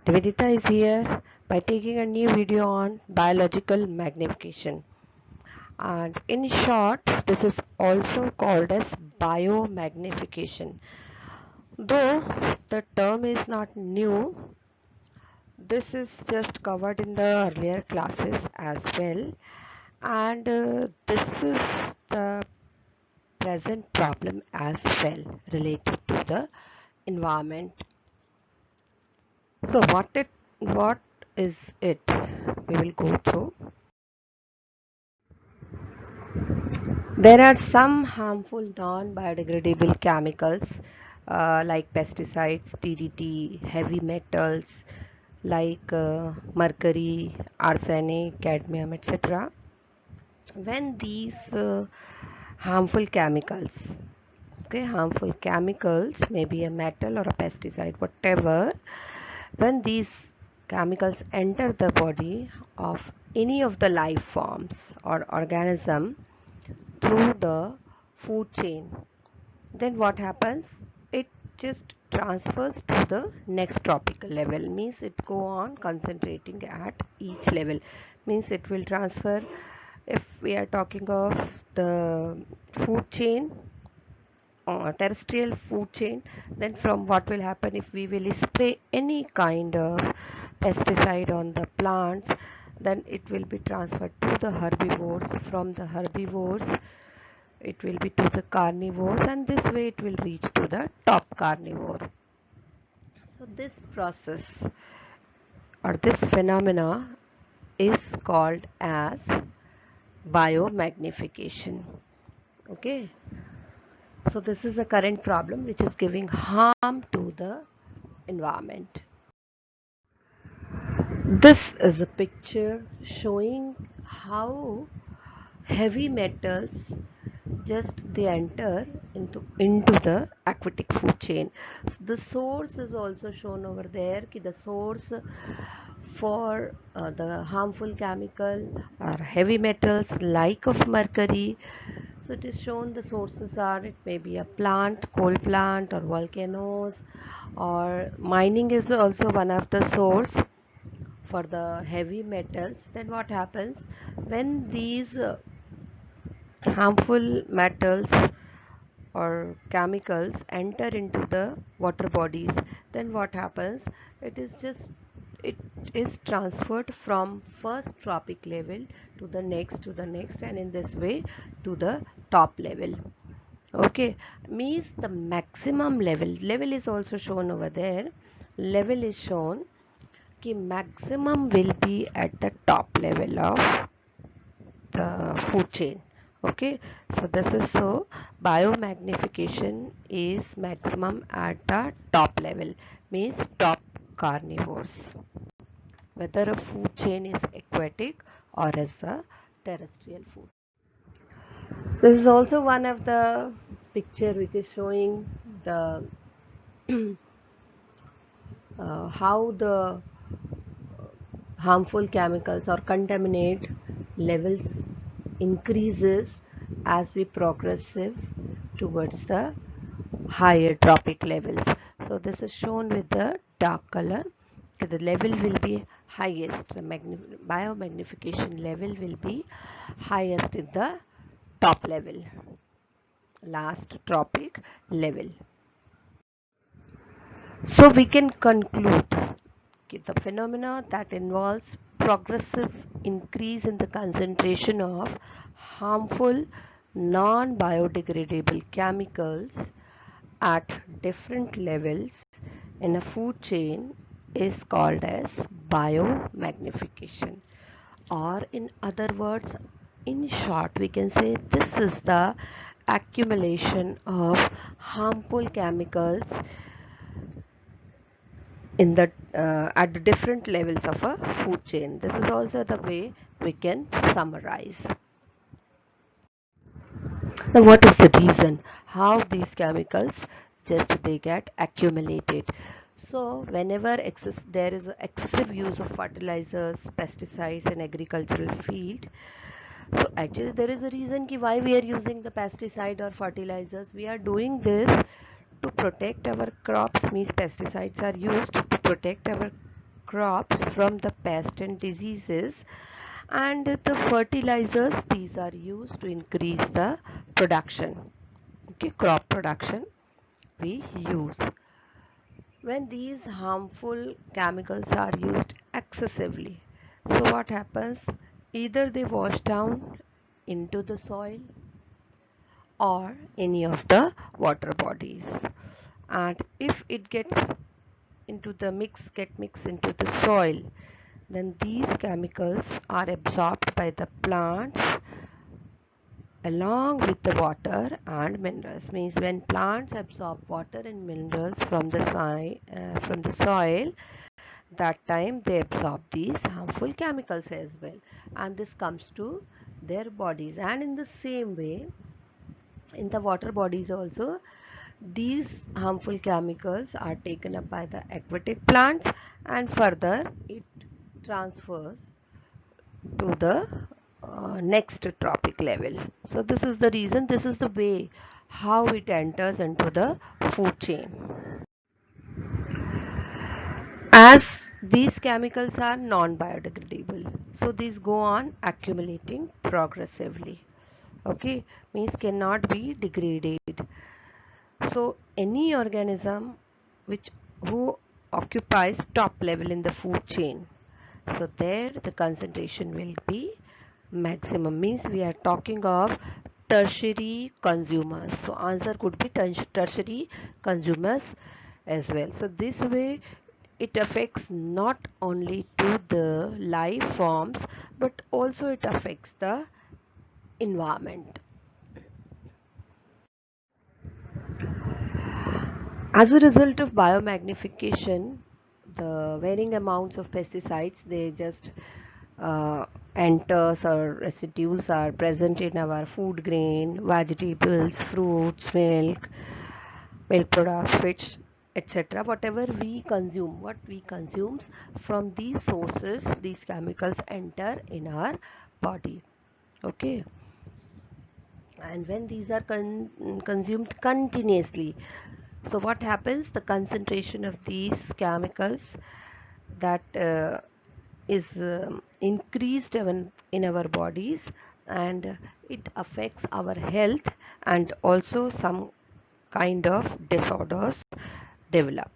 Nivedita is here by taking a new video on biological magnification. And in short, this is also called as biomagnification. Though the term is not new, this is just covered in the earlier classes as well. And this is the present problem as well related to the environment. So what is it? We will go through. There are some harmful non-biodegradable chemicals like pesticides, DDT, heavy metals like mercury, arsenic, cadmium, etc. When these harmful chemicals, maybe a metal or a pesticide, whatever, when these chemicals enter the body of any of the life forms or organism through the food chain, then what happens? It just transfers to the next tropical level, means it go on concentrating at each level, means it will transfer. If we are talking of the food chain, terrestrial food chain, then from what will happen if we will spray any kind of pesticide on the plants, then it will be transferred to the herbivores. From the herbivores it will be to the carnivores, and this way it will reach to the top carnivore. So this process or this phenomena is called as biomagnification. Okay, so this is a current problem which is giving harm to the environment. This is a picture showing how heavy metals just they enter into the aquatic food chain. So the source is also shown over there. The source for the harmful chemical or heavy metals like of mercury. So it is shown the sources are, it may be a plant, coal plant or volcanoes, or mining is also one of the source for the heavy metals. Then what happens when these harmful metals or chemicals enter into the water bodies, then what happens? It is transferred from first tropic level to the next, and in this way to the top level. Okay, means the maximum level is also shown over there. Level is shown कि maximum will be at the top level of the food chain. Okay, so this is so biomagnification is maximum at the top level, means top carnivores, whether a food chain is aquatic or as a terrestrial food. This is also one of the picture which is showing the how the harmful chemicals or contaminate levels increases as we progressive towards the higher tropic levels. So this is shown with the dark color. The level will be highest, the biomagnification level will be highest in the top level, last tropic level. So we can conclude the phenomena that involves progressive increase in the concentration of harmful non-biodegradable chemicals at different levels in a food chain is called as biomagnification, or in other words, in short, we can say this is the accumulation of harmful chemicals in the at the different levels of a food chain. This is also the way we can summarize. Now, what is the reason how these chemicals just they get accumulated? So whenever there is excessive use of fertilizers, pesticides in agricultural field, so actually there is a reason why we are using the pesticide or fertilizers. We are doing this to protect our crops, means pesticides are used to protect our crops from the pest and diseases, and the fertilizers, these are used to increase the production. Okay, crop production we use. When these harmful chemicals are used excessively, so what happens? Either they wash down into the soil or any of the water bodies, and if it gets into the get mixed into the soil, then these chemicals are absorbed by the plants along with the water and minerals. Means when plants absorb water and minerals from the soil, that time they absorb these harmful chemicals as well, and this comes to their bodies. And in the same way, in the water bodies also, these harmful chemicals are taken up by the aquatic plants, and further it transfers to the next tropic level. So this is the reason, this is the way how it enters into the food chain. As these chemicals are non-biodegradable, so these go on accumulating progressively. Okay, means cannot be degraded. So any organism which who occupies top level in the food chain, so there the concentration will be maximum. Means we are talking of tertiary consumers. So answer could be tertiary consumers as well. So this way it affects not only to the life forms, but also it affects the environment. As a result of biomagnification, the varying amounts of pesticides, they just enters or residues are present in our food grain, vegetables, fruits, milk products, fish, etc. Whatever we consume, what we consumes from these sources, these chemicals enter in our body. Okay, and when these are consumed continuously, so what happens? The concentration of these chemicals that is increased in our bodies, and it affects our health, and also some kind of disorders develop.